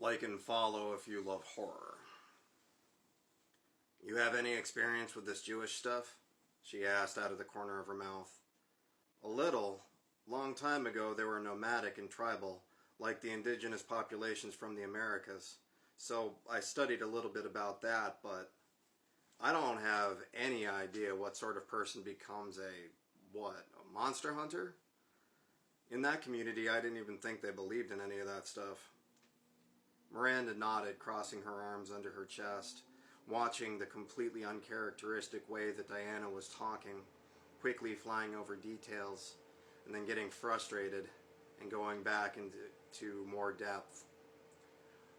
Like and follow if you love horror. You have any experience with this Jewish stuff? She asked out of the corner of her mouth. A little. Long time ago they were nomadic and tribal, like the indigenous populations from the Americas. So I studied a little bit about that, but I don't have any idea what sort of person becomes a monster hunter? In that community, I didn't even think they believed in any of that stuff. Miranda nodded, crossing her arms under her chest, watching the completely uncharacteristic way that Diana was talking, quickly flying over details, and then getting frustrated and going back into more depth.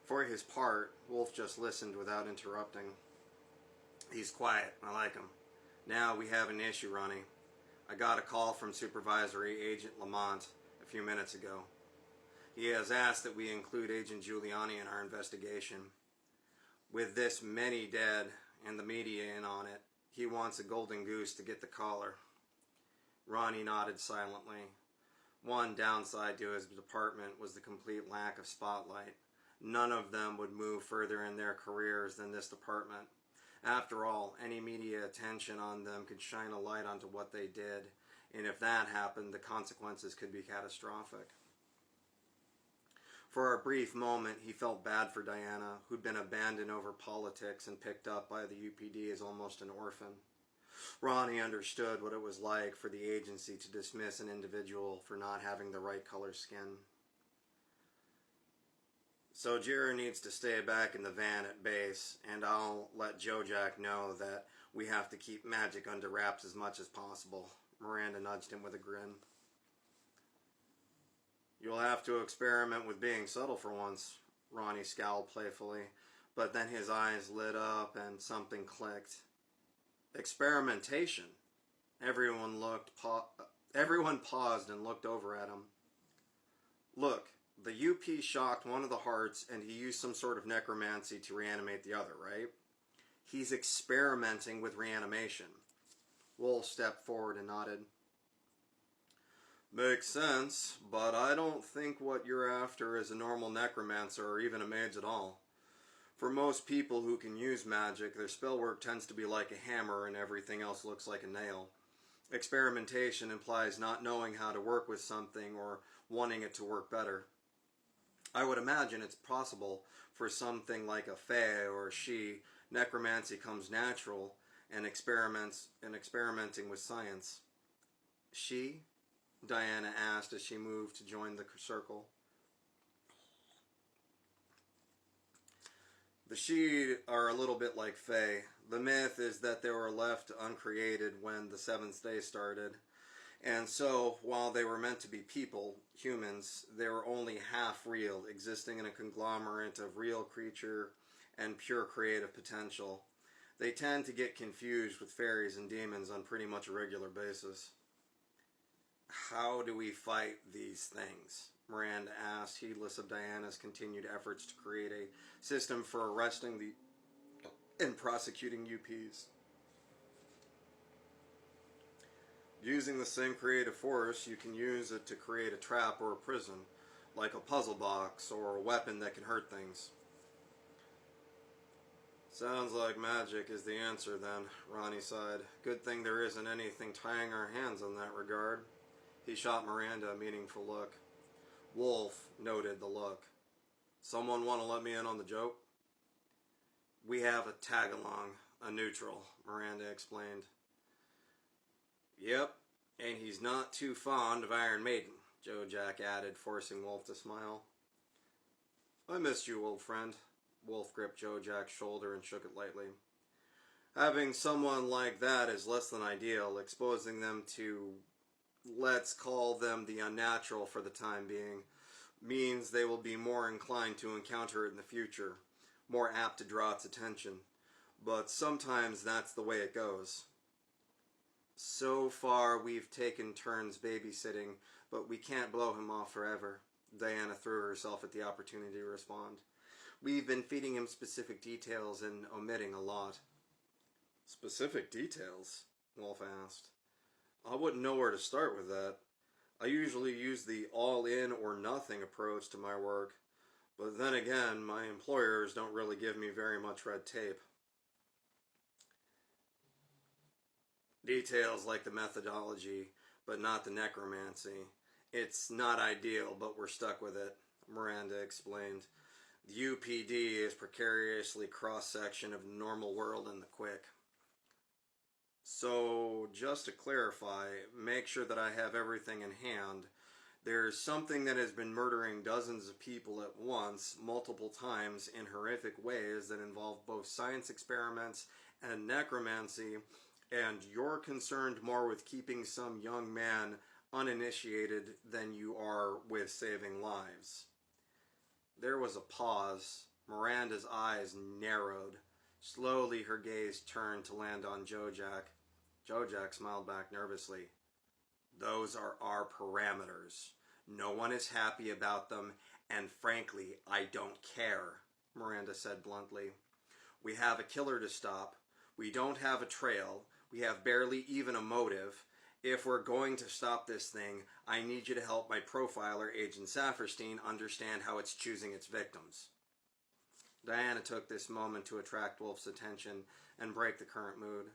For his part, Wolf just listened without interrupting. He's quiet. I like him. Now we have an issue, Ronnie. I got a call from Supervisory Agent Lamont a few minutes ago. He has asked that we include Agent Giuliani in our investigation. With this many dead and the media in on it, he wants a golden goose to get the collar. Ronnie nodded silently. One downside to his department was the complete lack of spotlight. None of them would move further in their careers than this department. After all, any media attention on them could shine a light onto what they did, and if that happened, the consequences could be catastrophic. For a brief moment, he felt bad for Diana, who'd been abandoned over politics and picked up by the UPD as almost an orphan. Ronnie understood what it was like for the agency to dismiss an individual for not having the right color skin. So Jira needs to stay back in the van at base, and I'll let Joe Jack know that we have to keep magic under wraps as much as possible. Miranda nudged him with a grin. You'll have to experiment with being subtle for once, Ronnie scowled playfully, but then his eyes lit up and something clicked. Experimentation. Everyone paused and looked over at him. Look, the UP shocked one of the hearts and he used some sort of necromancy to reanimate the other, right? He's experimenting with reanimation. Wolf stepped forward and nodded. Makes sense, but I don't think what you're after is a normal necromancer or even a mage at all. For most people who can use magic, their spell work tends to be like a hammer and everything else looks like a nail. Experimentation implies not knowing how to work with something or wanting it to work better. I would imagine it's possible for something like a fae or a she, necromancy comes natural and experimenting with science. She? Diana asked as she moved to join the circle. The She are a little bit like Fae. The myth is that they were left uncreated when the seventh day started. And so, while they were meant to be people, humans, they were only half real, existing in a conglomerate of real creature and pure creative potential. They tend to get confused with fairies and demons on pretty much a regular basis. How do we fight these things? Miranda asked, heedless of Diana's continued efforts to create a system for arresting and prosecuting UPs. Using the same creative force, you can use it to create a trap or a prison, like a puzzle box or a weapon that can hurt things. Sounds like magic is the answer then, Ronnie sighed. Good thing there isn't anything tying our hands in that regard. He shot Miranda a meaningful look. Wolf noted the look. Someone want to let me in on the joke? We have a tag-along, a neutral, Miranda explained. Yep, and he's not too fond of Iron Maiden, Joe Jack added, forcing Wolf to smile. I missed you, old friend. Wolf gripped Joe Jack's shoulder and shook it lightly. Having someone like that is less than ideal, exposing them to, let's call them the unnatural for the time being, means they will be more inclined to encounter it in the future, more apt to draw its attention. But sometimes that's the way it goes. So far we've taken turns babysitting, but we can't blow him off forever. Diana threw herself at the opportunity to respond. We've been feeding him specific details and omitting a lot. Specific details? Wolf asked. I wouldn't know where to start with that. I usually use the all-in or nothing approach to my work, But then again, my employers don't really give me very much red tape. Details like the methodology, but not the necromancy. It's not ideal, but we're stuck with it, Miranda explained. The UPD is precariously cross-section of the normal world and the quick. So, just to clarify, make sure that I have everything in hand. There's something that has been murdering dozens of people at once, multiple times, in horrific ways that involve both science experiments and necromancy, and you're concerned more with keeping some young man uninitiated than you are with saving lives. There was a pause. Miranda's eyes narrowed. Slowly her gaze turned to land on Jojack. Jojack smiled back nervously. Those are our parameters. No one is happy about them, and frankly, I don't care, Miranda said bluntly. We have a killer to stop. We don't have a trail. We have barely even a motive. If we're going to stop this thing, I need you to help my profiler, Agent Saferstein, understand how it's choosing its victims. Diana took this moment to attract Wolf's attention and break the current mood.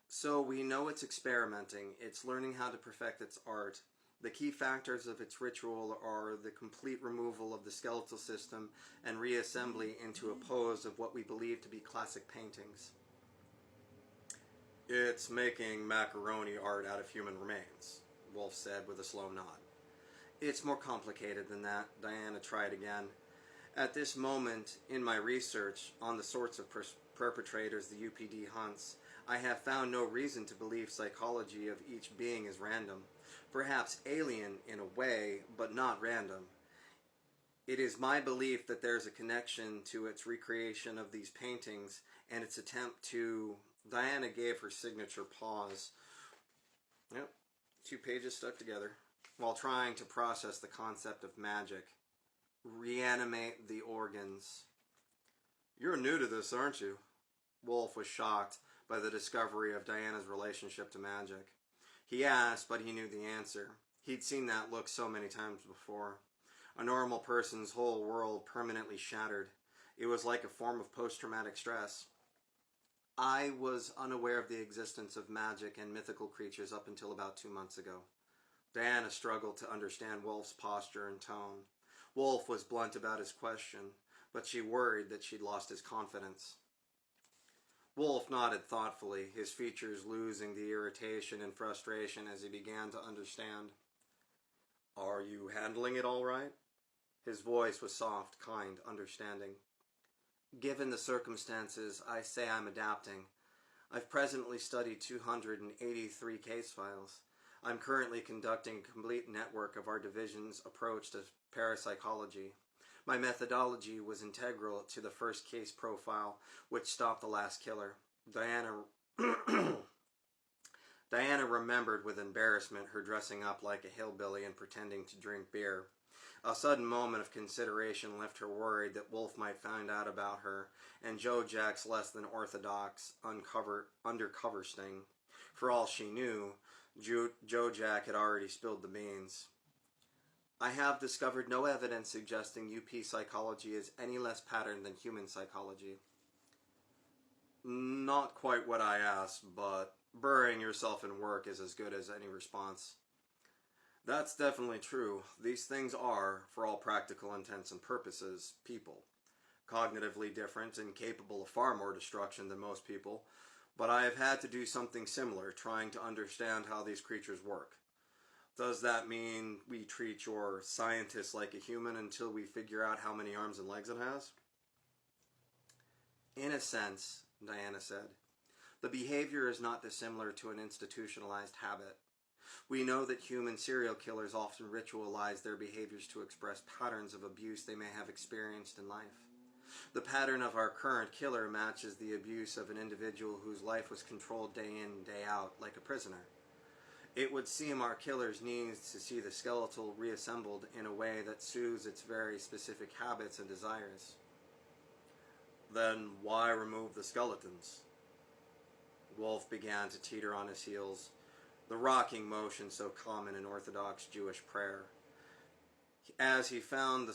So we know it's experimenting. It's learning how to perfect its art. The key factors of its ritual are the complete removal of the skeletal system and reassembly into a pose of what we believe to be classic paintings. It's making macaroni art out of human remains, Wolf said with a slow nod. It's more complicated than that, Diana tried again. At this moment in my research on the sorts of perpetrators the UPD hunts, I have found no reason to believe psychology of each being is random. Perhaps alien in a way, but not random. It is my belief that there's a connection to its recreation of these paintings and its attempt to... Diana gave her signature pause. Yep, 2 pages stuck together. While trying to process the concept of magic. Reanimate the organs. You're new to this, aren't you? Wolf was shocked by the discovery of Diana's relationship to magic. He asked, but he knew the answer. He'd seen that look so many times before. A normal person's whole world permanently shattered. It was like a form of post-traumatic stress. I was unaware of the existence of magic and mythical creatures up until about 2 months ago. Diana struggled to understand Wolf's posture and tone. Wolf was blunt about his question, but she worried that she'd lost his confidence. Wolf nodded thoughtfully, his features losing the irritation and frustration as he began to understand. Are you handling it all right? His voice was soft, kind, understanding. Given the circumstances, I say I'm adapting. I've presently studied 283 case files. I'm currently conducting a complete network of our division's approach to parapsychology. My methodology was integral to the first case profile, which stopped the last killer. Diana remembered with embarrassment her dressing up like a hillbilly and pretending to drink beer. A sudden moment of consideration left her worried that Wolf might find out about her, and Jojack's less than orthodox undercover sting. For all she knew, Jojack had already spilled the beans. I have discovered no evidence suggesting UP psychology is any less patterned than human psychology. Not quite what I asked, but burying yourself in work is as good as any response. That's definitely true. These things are, for all practical intents and purposes, people. Cognitively different and capable of far more destruction than most people, but I have had to do something similar, trying to understand how these creatures work. Does that mean we treat your scientist like a human until we figure out how many arms and legs it has? In a sense, Diana said. The behavior is not dissimilar to an institutionalized habit. We know that human serial killers often ritualize their behaviors to express patterns of abuse they may have experienced in life. The pattern of our current killer matches the abuse of an individual whose life was controlled day in, day out, like a prisoner. It would seem our killer's needs to see the skeletal reassembled in a way that soothes its very specific habits and desires. Then why remove the skeletons? Wolf began to teeter on his heels, the rocking motion so common in Orthodox Jewish prayer. As he found the